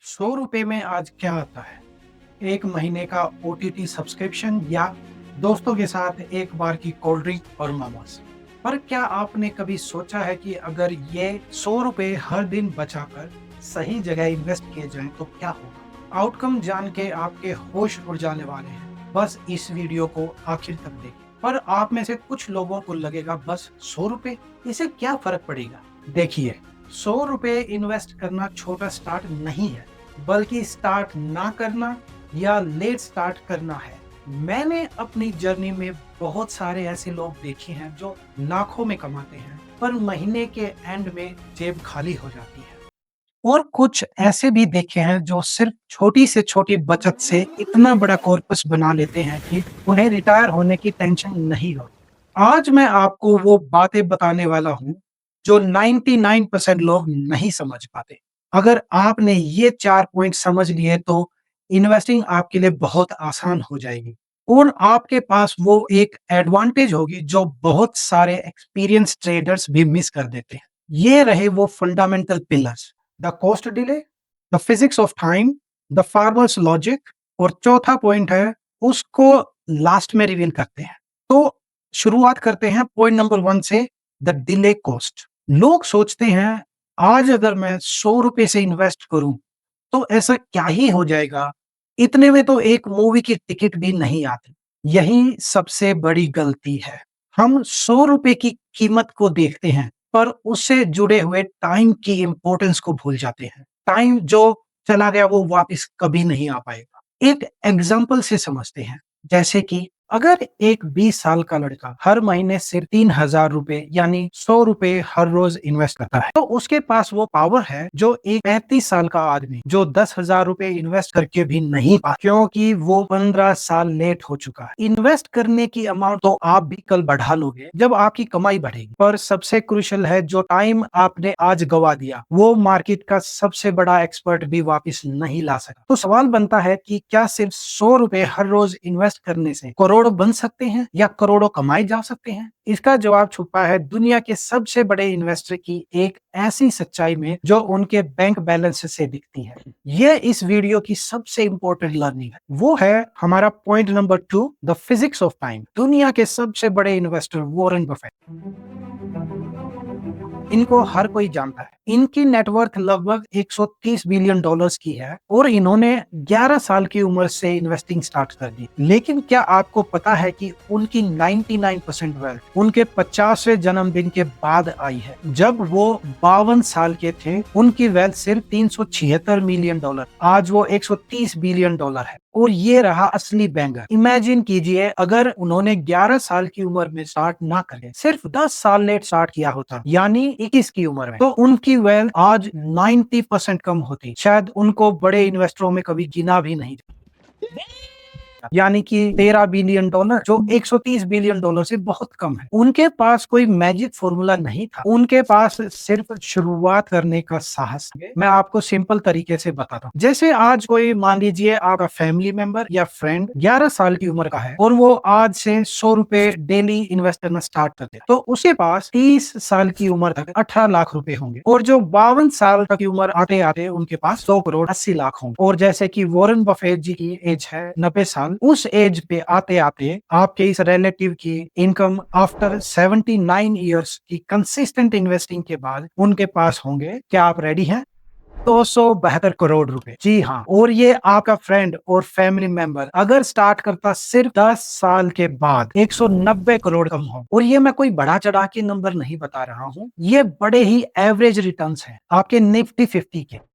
100 रुपए में आज क्या आता है? एक महीने का ओटीटी सब्सक्रिप्शन या दोस्तों के साथ एक बार की कोल्ड ड्रिंक और मोमोज। पर क्या आपने कभी सोचा है कि अगर ये 100 रुपए हर दिन बचाकर सही जगह इन्वेस्ट किए जाएं तो क्या होगा? आउटकम जान के आपके होश उड़ जाने वाले हैं। बस इस वीडियो को आखिर तक देखें। पर आप में से कुछ लोगों को लगेगा बस 100 रुपए, इसे क्या फर्क पड़ेगा? देखिए, 100 रुपए इन्वेस्ट करना छोटा स्टार्ट नहीं है, बल्कि स्टार्ट ना करना या लेट स्टार्ट करना है। मैंने अपनी जर्नी में बहुत सारे ऐसे लोग देखे हैं जो लाखों में कमाते हैं, पर महीने के एंड में जेब खाली हो जाती है। और कुछ ऐसे भी देखे हैं जो सिर्फ छोटी से छोटी बचत से इतना बड़ा कॉर्पस बना लेते हैं कि उन्हें रिटायर होने की टेंशन नहीं हो। आज मैं आपको वो बातें बताने वाला हूँ जो 99% लोग नहीं समझ पाते। अगर आपने ये 4 पॉइंट समझ लिए तो इन्वेस्टिंग आपके लिए बहुत आसान हो जाएगी और आपके पास वो एक एडवांटेज होगी जो बहुत सारे एक्सपीरियंस ट्रेडर्स भी मिस कर देते हैं। ये रहे वो fundamental pillars: the cost delay, the physics of time, the farmers logic, और चौथा पॉइंट है उसको लास्ट में रिवील करते हैं। तो शुरुआत करते हैं पॉइंट नंबर 1 से, द डिले कॉस्ट। लोग सोचते हैं आज अगर मैं 100 रुपए से इन्वेस्ट करूं तो ऐसा क्या ही हो जाएगा, इतने में तो एक मूवी की टिकट भी नहीं आती। यही सबसे बड़ी गलती है। हम 100 रुपए की कीमत को देखते हैं पर उससे जुड़े हुए टाइम की इंपॉर्टेंस को भूल जाते हैं। टाइम जो चला गया वो वापस कभी नहीं आ पाएगा। एक एग्जाम्पल से समझते हैं, जैसे कि अगर एक 20 साल का लड़का हर महीने सिर्फ 3,000 रुपए यानी 100 रुपए हर रोज इन्वेस्ट करता है तो उसके पास वो पावर है जो एक 35 साल का आदमी जो 10,000 रुपए इन्वेस्ट करके भी नहीं पा, क्योंकि वो 15 साल लेट हो चुका है। इन्वेस्ट करने की अमाउंट तो आप भी कल बढ़ा लोगे जब आपकी कमाई बढ़ेगी, पर सबसे क्रूशियल है जो टाइम आपने आज गवा दिया वो मार्केट का सबसे बड़ा एक्सपर्ट भी वापस नहीं ला सका। तो सवाल बनता है कि क्या सिर्फ 100 रुपए हर रोज इन्वेस्ट करने से करोड़ों बन सकते हैं या करोड़ों कमाए जा सकते हैं? इसका जवाब छुपा है दुनिया के सबसे बड़े इन्वेस्टर की एक ऐसी सच्चाई में जो उनके बैंक बैलेंस से दिखती है। यह इस वीडियो की सबसे इंपॉर्टेंट लर्निंग है। वो है हमारा point number 2, the physics of time. दुनिया के सबसे बड़े इन्वेस्टर वॉरेन बफेट, इनको हर कोई जानता है। इनकी नेटवर्थ लगभग 130 बिलियन डॉलर्स की है और इन्होंने 11 साल की उम्र से इन्वेस्टिंग स्टार्ट कर दी। लेकिन क्या आपको पता है कि उनकी 99% वेल्थ उनके 50वें जन्मदिन के बाद आई है? जब वो 52 साल के थे उनकी वेल्थ सिर्फ 376 मिलियन डॉलर, आज वो 130 बिलियन डॉलर है। और ये रहा असली बैंगर। इमेजिन कीजिए अगर उन्होंने 11 साल की उम्र में स्टार्ट ना करे, सिर्फ 10 साल लेट स्टार्ट किया होता यानी 21 की उम्र में, तो उनकी वेल्थ आज 90% कम होती। शायद उनको बड़े इन्वेस्टरों में कभी गिना भी नहीं, यानी कि 13 बिलियन डॉलर जो 130 बिलियन डॉलर से बहुत कम है। उनके पास कोई मैजिक फॉर्मूला नहीं था, उनके पास सिर्फ शुरुआत करने का साहस। मैं आपको सिंपल तरीके से बताता हूँ। जैसे आज कोई, मान लीजिए आपका फैमिली मेंबर या फ्रेंड 11 साल की उम्र का है और वो आज से 100 रुपए डेली इन्वेस्ट करना स्टार्ट कर दे, तो उसके पास 30 साल की उम्र तक 18 लाख रुपए होंगे। और जो 52 साल तक की उम्र आते आते उनके पास 100 करोड़ 80 लाख होंगे। और जैसे कि वॉरेन बफेट जी की एज है 90 साल, उस एज पे आते आते आपके इस रिलेटिव की इनकम आफ्टर 79 इयर्स की कंसिस्टेंट इन्वेस्टिंग के बाद उनके पास होंगे, क्या आप रेडी हैं? 272 करोड़ रुपए। जी हाँ, और ये आपका फ्रेंड और फैमिली मेंबर अगर स्टार्ट करता सिर्फ 10 साल के बाद 190 करोड़ कम हो। और ये मैं कोई बड़ा चढ़ा के नंबर नहीं बता रहा हूँ, ये बड़े ही एवरेज रिटर्न्स हैं आपके निफ्टी 50 के।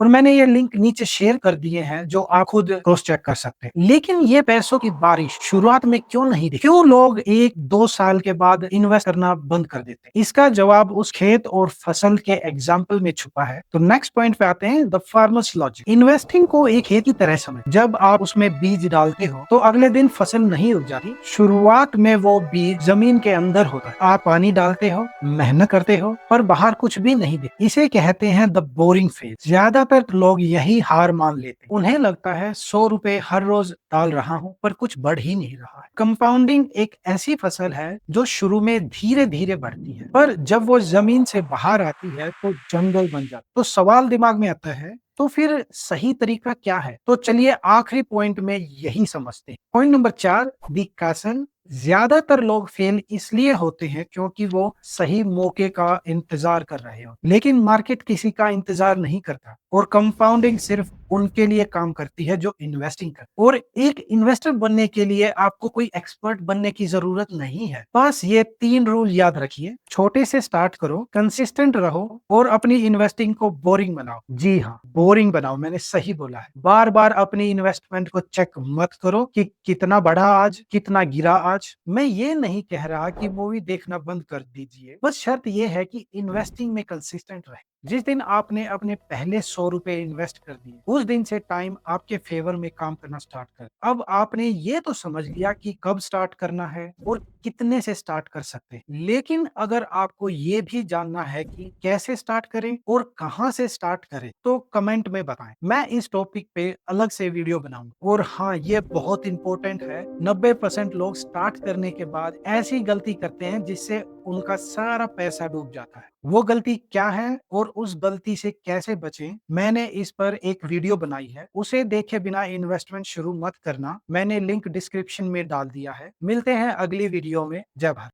और मैंने ये लिंक नीचे शेयर कर दिए हैं जो आप खुद क्रॉस चेक कर सकते हैं। लेकिन ये पैसों की बारिश शुरुआत में क्यों नहीं दिखी? क्यों लोग 1-2 साल के बाद इन्वेस्ट करना बंद कर देते हैं? इसका जवाब उस खेत और फसल के एग्जाम्पल में छुपा है। तो नेक्स्ट पॉइंट पे आते हैं, द फार्मर्स लॉजिक। इन्वेस्टिंग को एक खेत की तरह समझ। जब आप उसमें बीज डालते हो तो अगले दिन फसल नहीं उग जाती। शुरुआत में वो बीज जमीन के अंदर होता है, आप पानी डालते हो, मेहनत करते हो, पर बाहर कुछ भी नहीं दिखता। इसे कहते हैं द बोरिंग फेज। ज्यादा ज्यादातर लोग यही हार मान लेते हैं। उन्हें लगता है 100 रुपए हर रोज डाल रहा हूँ पर कुछ बढ़ ही नहीं रहा है। कंपाउंडिंग एक ऐसी फसल है जो शुरू में धीरे धीरे बढ़ती है, पर जब वो जमीन से बाहर आती है तो जंगल बन जाता है। तो सवाल दिमाग में आता है, तो फिर सही तरीका क्या है? तो चलिए आखिरी पॉइंट में यही समझते हैं। पॉइंट नंबर 4, दी कैसल। ज्यादातर लोग फेल इसलिए होते हैं क्योंकि वो सही मौके का इंतजार कर रहे हो, लेकिन मार्केट किसी का इंतजार नहीं करता और कंपाउंडिंग सिर्फ उनके लिए काम करती है जो इन्वेस्टिंग कर। और एक इन्वेस्टर बनने के लिए आपको कोई एक्सपर्ट बनने की जरूरत नहीं है। बस ये 3 रूल याद रखिए। छोटे से स्टार्ट करो, कंसिस्टेंट रहो और अपनी इन्वेस्टिंग को बोरिंग बनाओ। जी हाँ, बोरिंग बनाओ, मैंने सही बोला है। बार बार अपनी इन्वेस्टमेंट को चेक मत करो कि कितना बढ़ा आज, कितना गिरा आज। मैं ये नहीं कह रहा कि मूवी देखना बंद कर दीजिए, बस शर्त यह है कि इन्वेस्टिंग में कंसिस्टेंट रहे। जिस दिन आपने अपने पहले 100 रुपए इन्वेस्ट कर दिए, उस दिन से टाइम आपके फेवर में काम करना स्टार्ट कर। अब आपने ये तो समझ लिया कि कब स्टार्ट करना है और कितने से स्टार्ट कर सकते हैं। लेकिन अगर आपको ये भी जानना है कि कैसे स्टार्ट करें और कहां से स्टार्ट करें, तो कमेंट में बताएं। मैं इस टॉपिक पे अलग से वीडियो बनाऊंगा। और हाँ, ये बहुत इंपॉर्टेंट है, 90% लोग स्टार्ट करने के बाद ऐसी गलती करते हैं जिससे उनका सारा पैसा डूब जाता है। वो गलती क्या है और उस गलती से कैसे बचें, मैंने इस पर एक वीडियो बनाई है। उसे देखे बिना इन्वेस्टमेंट शुरू मत करना, मैंने लिंक डिस्क्रिप्शन में डाल दिया है। मिलते हैं अगली वीडियो में। जय भारत।